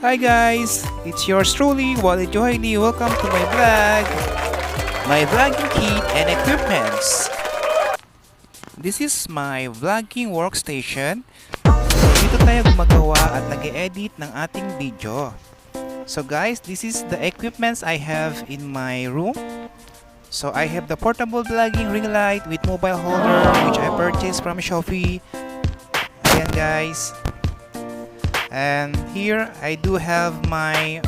Hi guys, it's yours truly, Wally Joyly. Welcome to my vlogging kit and equipments. This is my vlogging workstation. So dito tayo gumagawa at nag-edit ng ating video. So guys, this is the equipments I have in my room. So I have the portable vlogging ring light with mobile holder which I purchased from Shopee. Ayan guys. And here I do have my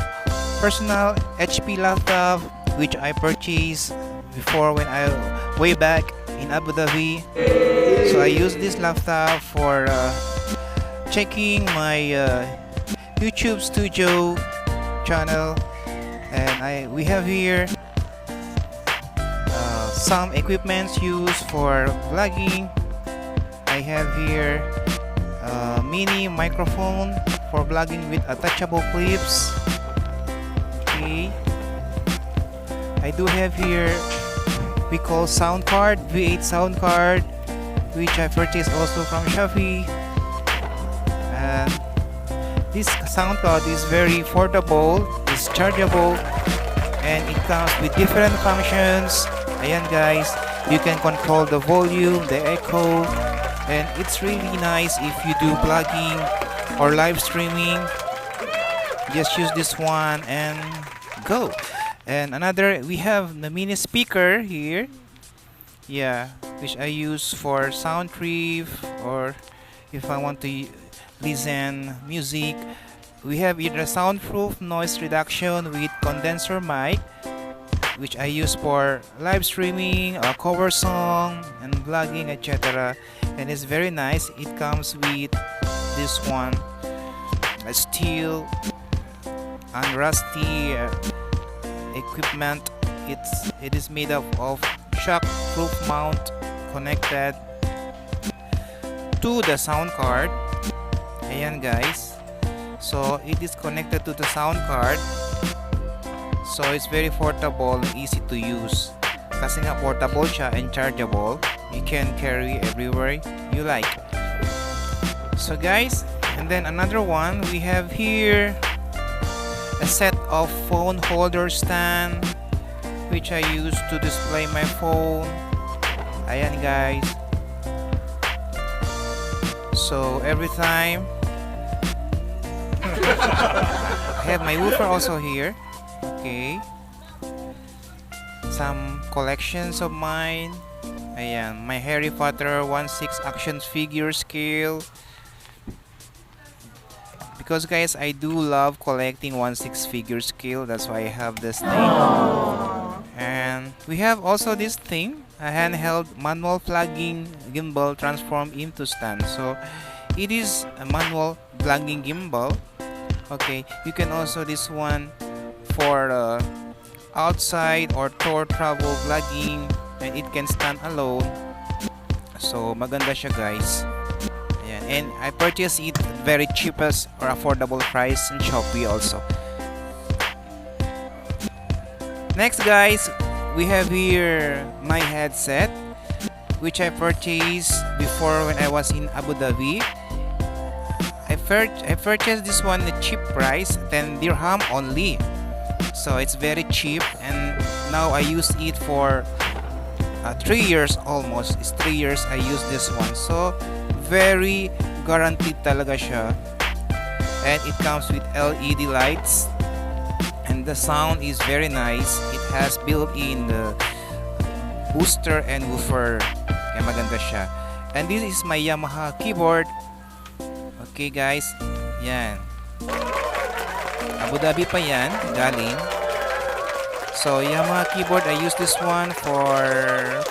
personal HP laptop which I purchased before when I way back in Abu Dhabi. So I use this laptop for checking my YouTube studio channel, and we have here some equipments used for vlogging. I have here mini microphone for vlogging with attachable clips. Okay, I do have here we call sound card, V8 sound card, which I purchased also from Shopee. And this sound card is very affordable, it's chargeable, and it comes with different functions. Ayan guys, you can control the volume, the echo, and it's really nice if you do vlogging or live streaming. Just use this one and go. And another, we have the mini speaker here, yeah, which I use for sound trip or if I want to listen music. We have either soundproof noise reduction with condenser mic, which I use for live streaming or cover song and vlogging, etc. And it's very nice. It comes with this one, a steel and rusty equipment. It is made up of shock-proof mount connected to the sound card. Ayan guys. So it is connected to the sound card. So it's very portable and easy to use. Kasi nga portable siya and chargeable. You can carry everywhere you like. So guys, and then another one, we have here a set of phone holder stand which I use to display my phone. Ayan guys. So every time I have my woofer also here. Okay, some collections of mine. Ayan, my Harry Potter 1/6 action figure scale. Because guys, I do love collecting 1/6 figure scale. That's why I have this thing. And we have also this thing, a handheld manual vlogging gimbal transformed into stand. So it is a manual vlogging gimbal. Okay, you can also this one for outside or tour travel vlogging, and it can stand alone. So maganda siya guys. Ayan. And I purchased it very cheapest or affordable price in Shopee also. Next guys, we have here my headset which I purchased before when I was in Abu Dhabi. I purchased this one at cheap price, 10 dirham only. So it's very cheap, and now I use it for 3 years almost. It's 3 years I use this one. So very guaranteed talaga siya. And it comes with LED lights. And the sound is very nice. It has built-in booster and woofer. Kaya maganda siya. And this is my Yamaha keyboard. Okay guys, yan. Abu Dhabi pa yan, galing. So Yamaha keyboard, I use this one for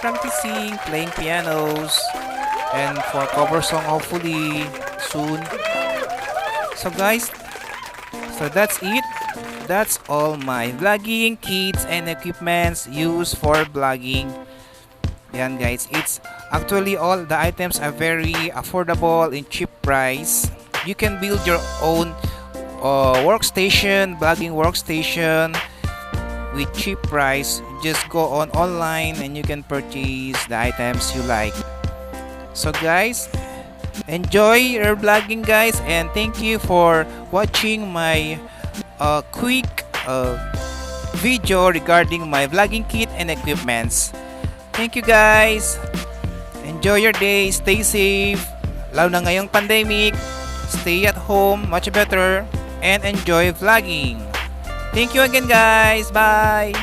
practicing, playing pianos, and for cover song hopefully soon. So guys, so that's it. That's all my vlogging kits and equipments used for vlogging. Yan guys, it's actually all the items are very affordable in cheap price. You can build your own workstation, vlogging workstation with cheap price. Just go on online and you can purchase the items you like. So guys, enjoy your vlogging guys, and thank you for watching my quick video regarding my vlogging kit and equipments. Thank you guys. Enjoy your day. Stay safe. Lalo na ngayong pandemic. Stay at home. Much better. And enjoy vlogging. Thank you again guys. Bye.